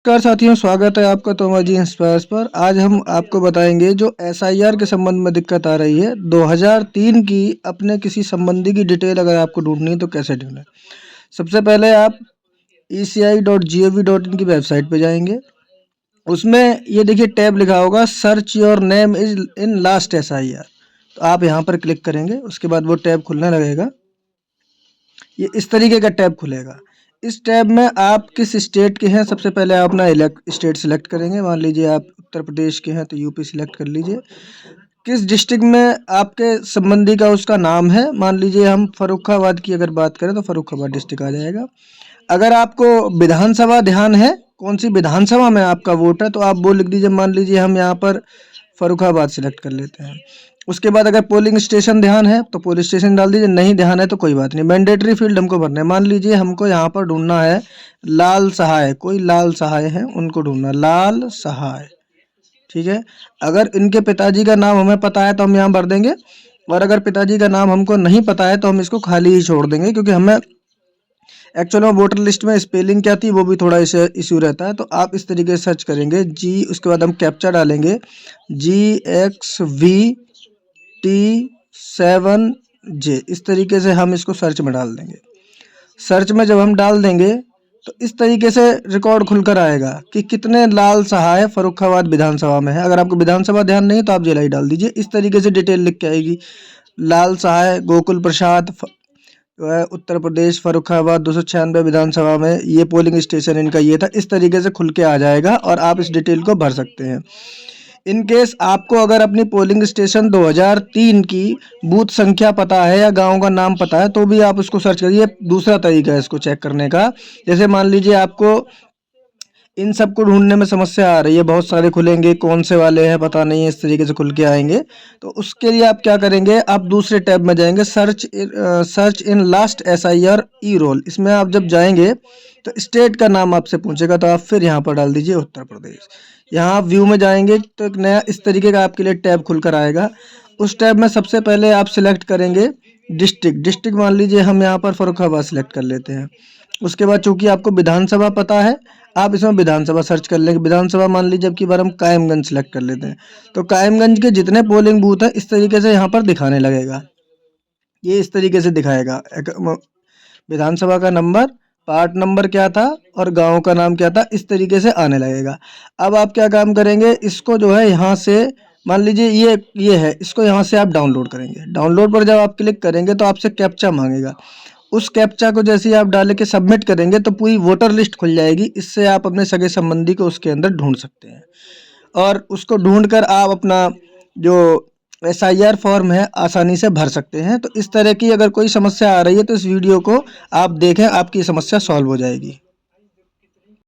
नमस्कार साथियों, स्वागत है आपका तोमाजी इंस्पायर्स पर। आज हम आपको बताएंगे जो एसआईआर के संबंध में दिक्कत आ रही है 2003 की। अपने किसी संबंधी की डिटेल अगर आपको ढूंढनी है तो कैसे ढूंढें। सबसे पहले आप eci.gov.in की वेबसाइट पे जाएंगे। उसमें ये देखिए टैब लिखा होगा search your name is in last SIR. तो आप यहाँ पर क्लिक करेंगे, उसके बाद वो टैब खुलने लगेगा। ये इस तरीके का टैब खुलेगा। इस टैब में आप किस स्टेट के हैं, सबसे पहले आप अपना स्टेट सिलेक्ट करेंगे। मान लीजिए आप उत्तर प्रदेश के हैं तो यूपी सिलेक्ट कर लीजिए। किस डिस्ट्रिक्ट में आपके संबंधी का उसका नाम है, मान लीजिए हम फर्रुखाबाद की अगर बात करें तो फर्रुखाबाद डिस्ट्रिक्ट आ जाएगा। अगर आपको विधानसभा ध्यान है, कौन सी विधानसभा में आपका वोट है, तो आप वो लिख दीजिए। मान लीजिए हम यहाँ पर फर्रुखाबाद सिलेक्ट कर लेते हैं। उसके बाद अगर पोलिंग स्टेशन ध्यान है तो पोलिंग स्टेशन डाल दीजिए, नहीं ध्यान है तो कोई बात नहीं। मैंडेटरी फील्ड हमको भरना है। मान लीजिए हमको यहाँ पर ढूंढना है लाल सहाय, कोई लाल सहाय है उनको ढूंढना, लाल सहाय। ठीक है, अगर इनके पिताजी का नाम हमें पता है तो हम यहाँ भर देंगे, और अगर पिताजी का नाम हमको नहीं पता है तो हम इसको खाली ही छोड़ देंगे, क्योंकि हमें एक्चुअल में वोटर लिस्ट में स्पेलिंग क्या थी वो भी थोड़ा इशू रहता है। तो आप इस तरीके से सर्च करेंगे जी, उसके बाद हम कैप्चा डालेंगे GXVT7J। इस तरीके से हम इसको सर्च में डाल देंगे। सर्च में जब हम डाल देंगे तो इस तरीके से रिकॉर्ड खुलकर आएगा कि कितने लाल सहाय फर्रुखाबाद विधानसभा में है। अगर आपको विधानसभा ध्यान नहीं तो आप जिला डाल दीजिए। इस तरीके से डिटेल लिख के आएगी, लाल सहाय गोकुल प्रसाद जो है उत्तर प्रदेश फर्रुखाबाद 296 विधानसभा में, ये पोलिंग स्टेशन इनका ये था। इस तरीके से खुल के आ जाएगा और आप इस डिटेल को भर सकते हैं। इन केस आपको अगर अपनी पोलिंग स्टेशन 2003 की बूथ संख्या पता है या गांव का नाम पता है तो भी आप उसको सर्च करिए। दूसरा तरीका है इसको चेक करने का। जैसे मान लीजिए आपको इन सबको ढूंढने में समस्या आ रही है, बहुत सारे खुलेंगे, कौन से वाले हैं पता नहीं है, इस तरीके से खुल के आएंगे। तो उसके लिए आप क्या करेंगे, आप दूसरे टैब में जाएंगे, search in last SIR e roll. इसमें आप जब जाएंगे तो स्टेट का नाम आपसे पूछेगा, तो आप फिर यहाँ पर डाल दीजिए उत्तर प्रदेश। यहाँ आप व्यू में जाएंगे तो एक नया इस तरीके का आपके लिए टैब खुलकर आएगा। उस टैब में सबसे पहले आप सिलेक्ट करेंगे डिस्ट्रिक्ट। मान लीजिए हम यहाँ पर फर्रुखाबाद सिलेक्ट कर लेते हैं। उसके बाद चूंकि आपको विधानसभा पता है, आप इसमें विधानसभा सर्च कर लेंगे। विधानसभा मान लीजिए अब की बार हम कायमगंज सेलेक्ट कर लेते हैं, तो कायमगंज के जितने पोलिंग बूथ है इस तरीके से यहाँ पर दिखाने लगेगा। ये इस तरीके से दिखाएगा विधानसभा का नंबर, पार्ट नंबर क्या था और गांव का नाम क्या था, इस तरीके से आने लगेगा। अब आप क्या काम करेंगे, इसको जो है यहाँ से मान लीजिए ये है, इसको यहाँ से आप डाउनलोड करेंगे। डाउनलोड पर जब आप क्लिक करेंगे तो आपसे कैप्चा मांगेगा। उस कैप्चा को जैसे ही आप डाल के सबमिट करेंगे तो पूरी वोटर लिस्ट खुल जाएगी। इससे आप अपने सगे संबंधी को उसके अंदर ढूंढ सकते हैं, और उसको ढूंढकर आप अपना जो एसआईआर फॉर्म है आसानी से भर सकते हैं। तो इस तरह की अगर कोई समस्या आ रही है तो इस वीडियो को आप देखें, आपकी समस्या सॉल्व हो जाएगी।